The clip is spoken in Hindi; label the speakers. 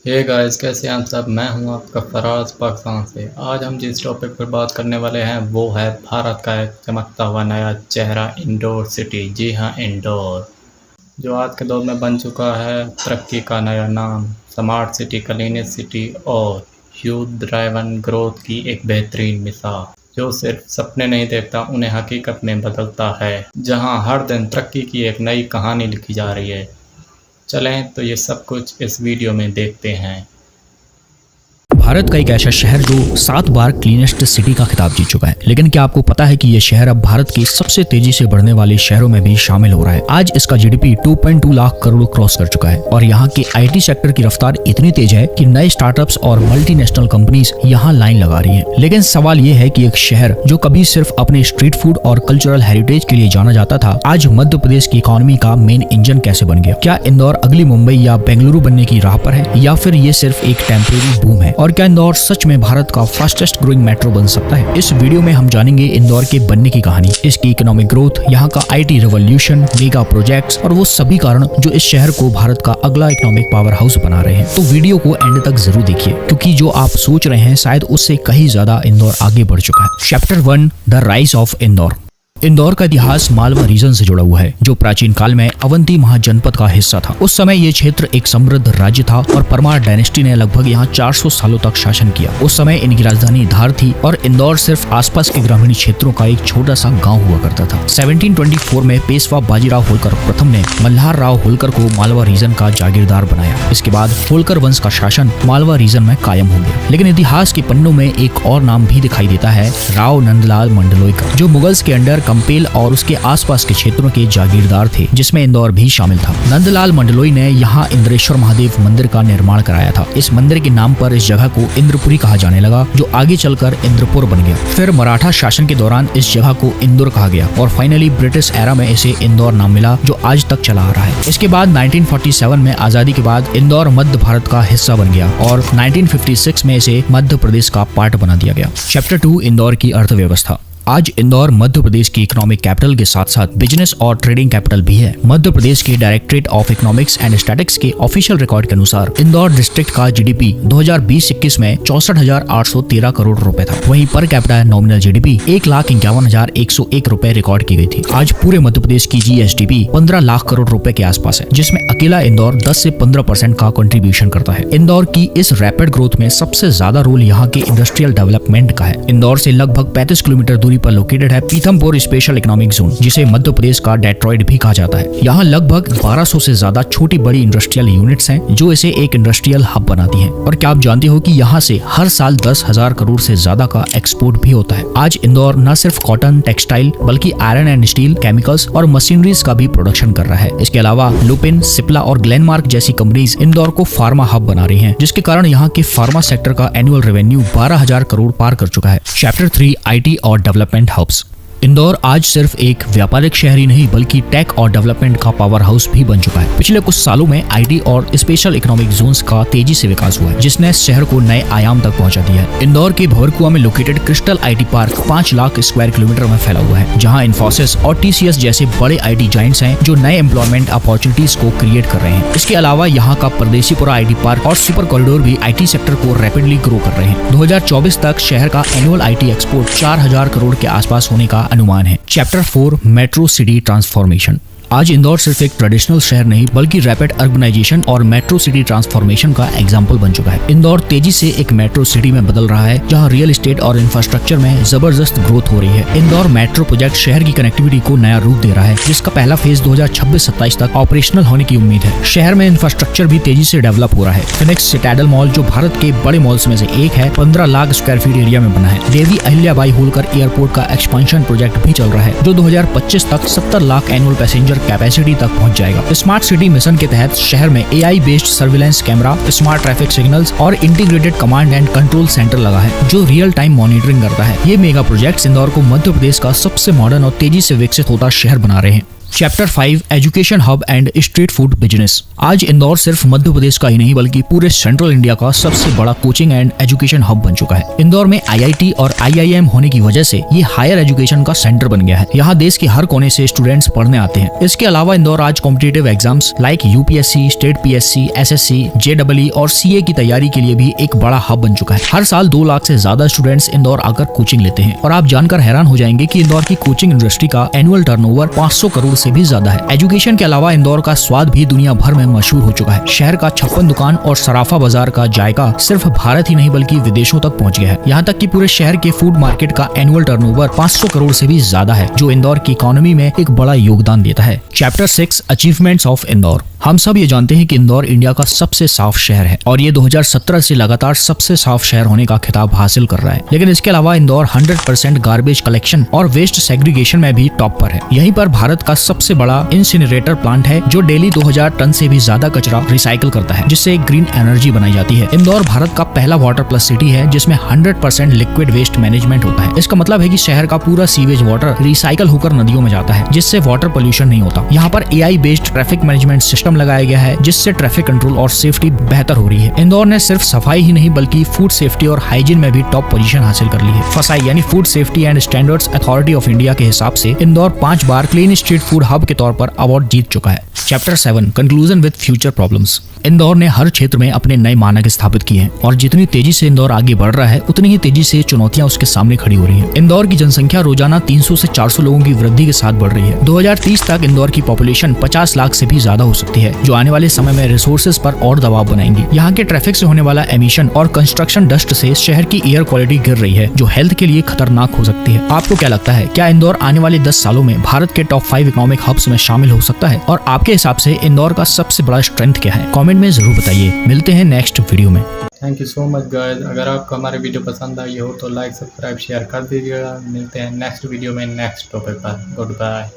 Speaker 1: हे गाइस, कैसे हैं आप सब। मैं हूं आपका फराज पाकिस्तान से। आज हम जिस टॉपिक पर बात करने वाले हैं वो है भारत का एक चमकता हुआ नया चेहरा, इंदौर सिटी। जी हां, इंदौर जो आज के दौर में बन चुका है तरक्की का नया नाम, स्मार्ट सिटी, क्लीनेस्ट सिटी और यूथ ड्राइवन ग्रोथ की एक बेहतरीन मिसाल, जो सिर्फ सपने नहीं देखता, उन्हें हकीकत में बदलता है, जहां हर दिन तरक्की की एक नई कहानी लिखी जा रही है। चलें तो ये सब कुछ इस वीडियो में देखते हैं।
Speaker 2: भारत का एक ऐसा शहर जो 7 बार क्लीनेस्ट सिटी का खिताब जीत चुका है, लेकिन क्या आपको पता है कि यह शहर अब भारत के सबसे तेजी से बढ़ने वाले शहरों में भी शामिल हो रहा है। आज इसका जीडीपी 2.2 लाख करोड़ क्रॉस कर चुका है और यहाँ के आईटी सेक्टर की रफ्तार इतनी तेज है कि नए स्टार्टअप्स और मल्टीनेशनल कंपनीज यहाँ लाइन लगा रही है। लेकिन सवाल ये है कि एक शहर जो कभी सिर्फ अपने स्ट्रीट फूड और कल्चरल हेरिटेज के लिए जाना जाता था, आज मध्य प्रदेश की इकोनॉमी का मेन इंजन कैसे बन गया? क्या इंदौर अगली मुंबई या बेंगलुरु बनने की राह पर है, या फिर ये सिर्फ एक टेम्परेरी बूम है? और क्या इंदौर सच में भारत का फास्टेस्ट ग्रोइंग मेट्रो बन सकता है? इस वीडियो में हम जानेंगे इंदौर के बनने की कहानी, इसकी इकोनॉमिक ग्रोथ, यहाँ का आईटी रेवोल्यूशन, मेगा प्रोजेक्ट्स और वो सभी कारण जो इस शहर को भारत का अगला इकोनॉमिक पावर हाउस बना रहे हैं। तो वीडियो को एंड तक जरूर देखिए, क्योंकि जो आप सोच रहे हैं शायद उससे कहीं ज्यादा इंदौर आगे बढ़ चुका है। Chapter 1, the rise of Indore. Indore का इतिहास मालवा रीजन से जुड़ा हुआ है, जो प्राचीन काल में अवंती महाजनपद का हिस्सा था। उस समय ये क्षेत्र एक समृद्ध राज्य था और परमार डायनेस्टी ने लगभग यहाँ 400 सालों तक शासन किया। उस समय इनकी राजधानी धार थी और इंदौर सिर्फ आसपास के ग्रामीण क्षेत्रों का एक छोटा सा गांव हुआ करता था। 1724 में पेशवा बाजीराव होलकर प्रथम ने मल्हार राव होलकर को मालवा रीजन का जागीरदार बनाया। इसके बाद होलकर वंश का शासन मालवा रीजन में कायम हो गया। लेकिन इतिहास के पन्नों में एक और नाम भी दिखाई देता है, राव नंदलाल मंडलोई का, जो मुगल्स के अंडर कंपेल और उसके आसपास के क्षेत्रों के जागीरदार थे, जिसमें इंदौर भी शामिल था। नंदलाल मंडलोई ने यहाँ इंद्रेश्वर महादेव मंदिर का निर्माण कराया था। इस मंदिर के नाम पर इस जगह को इंद्रपुरी कहा जाने लगा, जो आगे चलकर इंद्रपुर बन गया। फिर मराठा शासन के दौरान इस जगह को इंदौर कहा गया और फाइनली ब्रिटिश एरा में इसे इंदौर नाम मिला, जो आज तक चला आ रहा है। इसके बाद 1947 में आजादी के बाद इंदौर मध्य भारत का हिस्सा बन गया और 1956 में इसे मध्य प्रदेश का पार्ट बना दिया गया। चैप्टर 2, इंदौर की अर्थव्यवस्था। आज इंदौर मध्य प्रदेश की इकोनॉमिक कैपिटल के साथ साथ बिजनेस और ट्रेडिंग कैपिटल भी है। मध्य प्रदेश के directorate of economics and statistics के ऑफिशियल रिकॉर्ड के अनुसार इंदौर डिस्ट्रिक्ट का जीडीपी 2020-21 में 64,813 करोड़ रुपए था। वहीं पर कैपिटा नॉमिनल जीडीपी 1,51,101 रुपए रिकॉर्ड की गई थी। आज पूरे मध्य प्रदेश की जीएसडीपी 15 लाख करोड़ रुपए के आसपास है, जिसमें अकेला इंदौर 10 से 15% का कंट्रीब्यूशन करता है। इंदौर की इस रैपिड ग्रोथ में सबसे ज्यादा रोल यहाँ के इंडस्ट्रियल डेवलपमेंट का है। इंदौर से लगभग 35 किलोमीटर दूरी पर लोकेटेड है पीथमपुर स्पेशल इकोनॉमिक जोन, जिसे मध्य प्रदेश का डेट्रॉइट भी कहा जाता है। यहाँ लगभग 1200 से ज्यादा छोटी बड़ी इंडस्ट्रियल यूनिट्स हैं, जो इसे एक इंडस्ट्रियल हब बनाती हैं। और क्या आप जानते हो कि यहाँ से हर साल 10,000 करोड़ से ज्यादा का एक्सपोर्ट भी होता है। आज इंदौर न सिर्फ कॉटन, टेक्सटाइल, बल्कि आयरन एंड स्टील, केमिकल्स और मशीनरीज का भी प्रोडक्शन कर रहा है। इसके अलावा लुपिन, सिप्ला और ग्लेनमार्क जैसी कंपनीज इंदौर को फार्मा हब बना रही है, जिसके कारण यहाँ के फार्मा सेक्टर का एनुअल रेवेन्यू 12,000 करोड़ पार कर चुका है। चैप्टर 3, आईटी और डेवलपमेंट हब्स। इंदौर आज सिर्फ एक व्यापारिक शहर ही नहीं, बल्कि टेक और डेवलपमेंट का पावर हाउस भी बन चुका है। पिछले कुछ सालों में आईटी और स्पेशल इकोनॉमिक जोन्स का तेजी से विकास हुआ है, जिसने शहर को नए आयाम तक पहुंचा दिया है। इंदौर के भंवरकुआ में located crystal IT park 5 lakh square kilometre में फैला हुआ है, जहां इन्फोसिस और टीसीएस जैसे बड़े आईटी जायंट्स हैं, जो नए एम्प्लॉयमेंट अपॉर्चुनिटीज को क्रिएट कर रहे हैं। इसके अलावा यहाँ का परदेशीपुरा आईटी पार्क और सुपर कॉरिडोर भी आईटी सेक्टर को रैपिडली ग्रो कर रहे हैं। 2024 तक शहर का एनुअल आईटी एक्सपोर्ट 4,000 करोड़ के आसपास होने का अनुमान है। Chapter 4, metro city transformation. आज इंदौर सिर्फ एक ट्रेडिशनल शहर नहीं, बल्कि रैपिड अर्बनाइजेशन और मेट्रो सिटी ट्रांसफॉर्मेशन का एग्जाम्पल बन चुका है। इंदौर तेजी से एक मेट्रो सिटी में बदल रहा है, जहां रियल एस्टेट और इंफ्रास्ट्रक्चर में जबरदस्त ग्रोथ हो रही है। इंदौर मेट्रो प्रोजेक्ट शहर की कनेक्टिविटी को नया रूप दे रहा है, जिसका पहला फेज 2026-27 तक ऑपरेशनल होने की उम्मीद है। शहर में इंफ्रास्ट्रक्चर भी तेजी से डेवलप हो रहा है। फिनिक्स सिटाडेल मॉल, जो भारत के बड़े मॉल्स में से एक है, 15 लाख स्क्वायर फीट एरिया में बना है। देवी अहिल्याबाई होलकर एयरपोर्ट का एक्सपेंशन प्रोजेक्ट भी चल रहा है, जो 2025 तक 70 लाख एनुअल पैसेंजर कैपेसिटी तक पहुंच जाएगा। स्मार्ट सिटी मिशन के तहत शहर में AI based surveillance camera, smart traffic signals और integrated command and control centre लगा है, जो रियल टाइम मॉनिटरिंग करता है। ये मेगा प्रोजेक्ट्स इंदौर को मध्य प्रदेश का सबसे मॉडर्न और तेजी से विकसित होता शहर बना रहे हैं। Chapter 5 education hub and street food business. आज इंदौर सिर्फ मध्य प्रदेश का ही नहीं बल्कि पूरे सेंट्रल इंडिया का सबसे बड़ा कोचिंग एंड एजुकेशन हब बन चुका है। इंदौर में IIT और IIM होने की वजह से ये हायर एजुकेशन का सेंटर बन गया है। यहाँ देश के हर कोने से स्टूडेंट्स पढ़ने आते हैं। इसके अलावा इंदौर आज competitive exams like UPSC, state PSC, SSC, JEE और CA की तैयारी के लिए भी एक बड़ा हब बन चुका है। हर साल 2 लाख से ज्यादा स्टूडेंट्स इंदौर आकर कोचिंग लेते हैं और आप जानकर हैरान हो जाएंगे कि इंदौर की कोचिंग इंडस्ट्री का एनुअल टर्नओवर 500 करोड़ से भी ज्यादा है। एजुकेशन के अलावा इंदौर का स्वाद भी दुनिया भर में मशहूर हो चुका है। शहर का 56 दुकान और सराफा बाजार का जायका सिर्फ भारत ही नहीं बल्कि विदेशों तक पहुंच गया है। यहाँ तक कि पूरे शहर के फूड मार्केट का एनुअल टर्नओवर 500 करोड़ से भी ज्यादा है, जो इंदौर की इकोनॉमी में एक बड़ा योगदान देता है। Chapter 6 achievements of Indore. हम सब ये जानते हैं कि इंदौर इंडिया का सबसे साफ शहर है और ये 2017 से लगातार सबसे साफ शहर होने का खिताब हासिल कर रहा है। लेकिन इसके अलावा इंदौर 100% गार्बेज कलेक्शन और वेस्ट सेग्रीगेशन में भी टॉप पर है। यहीं पर भारत का सबसे बड़ा इंसिनरेटर प्लांट है जो डेली 2000 टन से भी ज्यादा कचरा रिसाइकिल करता है, जिससे ग्रीन एनर्जी बनाई जाती है। इंदौर भारत का पहला वाटर प्लस सिटी है जिसमें 100% लिक्विड वेस्ट मैनेजमेंट होता है। इसका मतलब है कि शहर का पूरा सीवेज वाटर रिसाइकिल होकर नदियों में जाता है, जिससे वाटर पोल्यूशन नहीं होता। यहाँ पर AI based traffic management system लगाया गया है, जिससे ट्रैफिक कंट्रोल और सेफ्टी बेहतर हो रही है। इंदौर ने सिर्फ सफाई ही नहीं बल्कि फूड सेफ्टी और हाइजीन में भी टॉप पोजीशन हासिल कर ली है। फसाई यानी food safety and standards authority of India के हिसाब से इंदौर 5 बार क्लीन स्ट्रीट फूड हब के तौर पर अवार्ड जीत चुका है। Chapter 7 conclusion with future problems. Indore ने हर क्षेत्र में अपने नए मानक स्थापित किए हैं और जितनी तेजी से इंदौर आगे बढ़ रहा है उतनी ही तेजी से चुनौतियां उसके सामने खड़ी हो रही हैं। इंदौर की जनसंख्या रोजाना 300 से 400 लोगों की वृद्धि के साथ बढ़ रही है। 2030 तक इंदौर की पॉपुलेशन 50 लाख से भी ज्यादा हो सकती है, जो आने वाले समय में रिसोर्सेज पर और दबाव बनाएंगी। यहाँ के ट्रैफिक से होने वाला एमिशन और कंस्ट्रक्शन डस्ट से शहर की एयर क्वालिटी गिर रही है, जो हेल्थ के लिए खतरनाक हो सकती है। आपको क्या लगता है, क्या इंदौर आने वाले 10 सालों में भारत के टॉप 5 इकोनॉमिक हब्स में शामिल हो सकता है? और आपके हिसाब से इंदौर का सबसे बड़ा स्ट्रेंथ क्या है? कमेंट में जरूर बताइए। मिलते हैं नेक्स्ट वीडियो में।
Speaker 1: Thank you so much guys. अगर आपको हमारी वीडियो पसंद आई हो तो लाइक, सब्सक्राइब, शेयर कर दीजिएगा। मिलते हैं नेक्स्ट वीडियो में नेक्स्ट टॉपिक पर। Good bye.